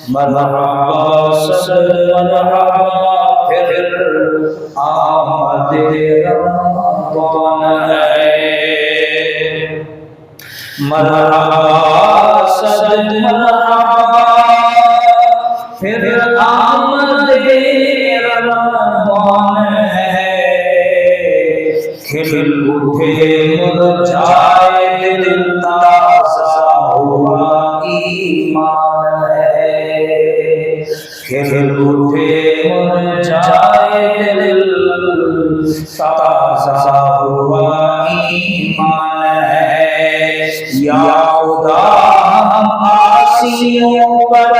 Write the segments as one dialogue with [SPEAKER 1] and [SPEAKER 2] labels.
[SPEAKER 1] مرحبا صد مرحبا پھر آمد رمضان ہے، مرحبا صد مرحبا پھر آمد رمضان ہے، کھل اٹھے مرجھائے دل تازہ ہوا ایمان ہے، کھل اٹھے مرجھائے دل تازہ ہوا ایمان ہے، یا خدا ہم عاصیوں پر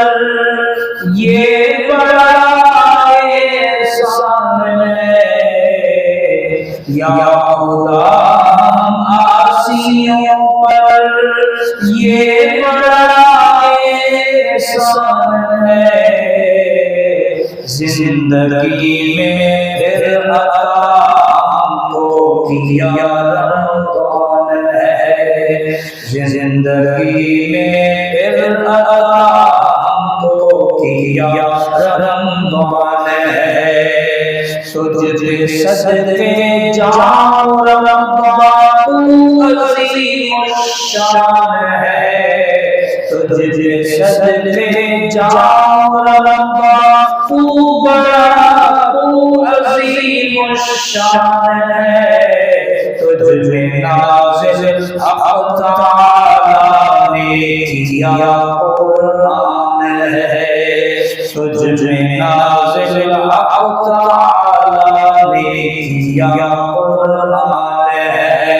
[SPEAKER 1] یہ بڑا احسان ہے، یا خدا ہم عاصیوں پر یہ بڑا احسان ہے، زندگی میں پھر عطا ہم کو کیا رمضان ہے، زندگی میں پھر عطا ہم کو کیا رمضان ہے، تجھ پہ صدقے جاؤں رمضان تو عظیم الشان ہے، تجھ پہ صدقے جاؤں رمضان تو بڑا تو عظیم الشان ہے، تجھ پہ نازل حق تعالیٰ نے کیا قرآن ہے، تجھ پہ نازل حق تعالیٰ نے کیا قرآن ہے،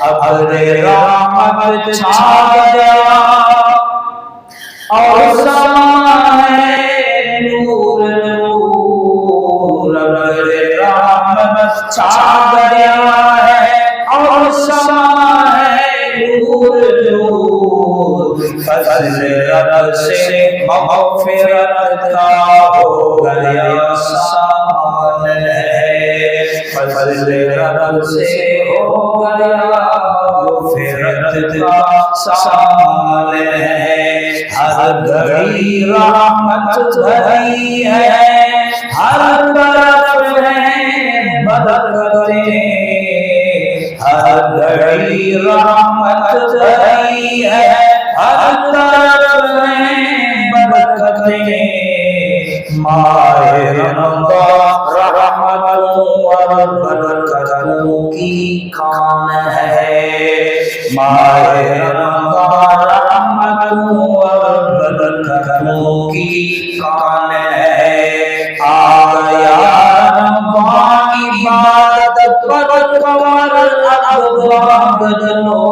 [SPEAKER 1] ابر رحمت چھا گیا اور سما ہے نور نور، ابر رحمت چھا گیا ہے اور سما ہے نور نور، فضل رب سے مغفرت کا ہو گیا سامان ہے، فضل رب سے ہو گیا مغفرت کا سامان ہے، ہر گھڑی رحمت بھری ہے، ہر طرف ہے برکتیں، ہر گھڑی رحمت بھری ہے، ہر طرف ہے برکتیں، ماہ رمضان رحمتوں اور برکتوں کی کان ہے، ماہ رمضان رحمتوں اور برکتوں کی کان ہے، آ گیا رمضان عبادت پر کمر ابواب بدلو،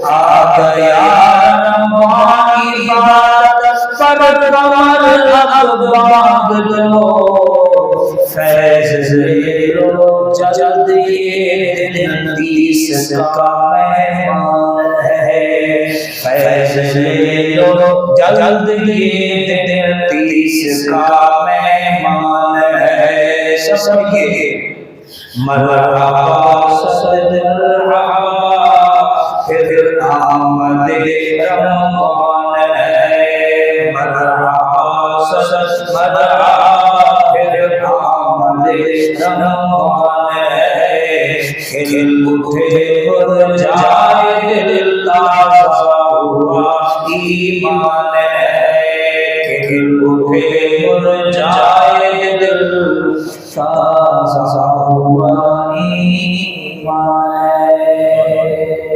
[SPEAKER 1] آ گیا رمضان عبادت پر کمر ابواب بدلو، فیض لے لو جلد یہ دن 30 کا مہمان ہے، فیض لے لو جلد یہ دن 30 کا مہمان ہے، سب یہ مرحبا صد مرحبا پھر آمد رمضان ہے، مرحبا صد مرحبا پھر آمد رمضان ہے، کھل اٹھے مرجھائے دل تازہ ہوا ایمان ہے، کھل اٹھے مرجھائے دل تازہ ہوا ایمان ہے۔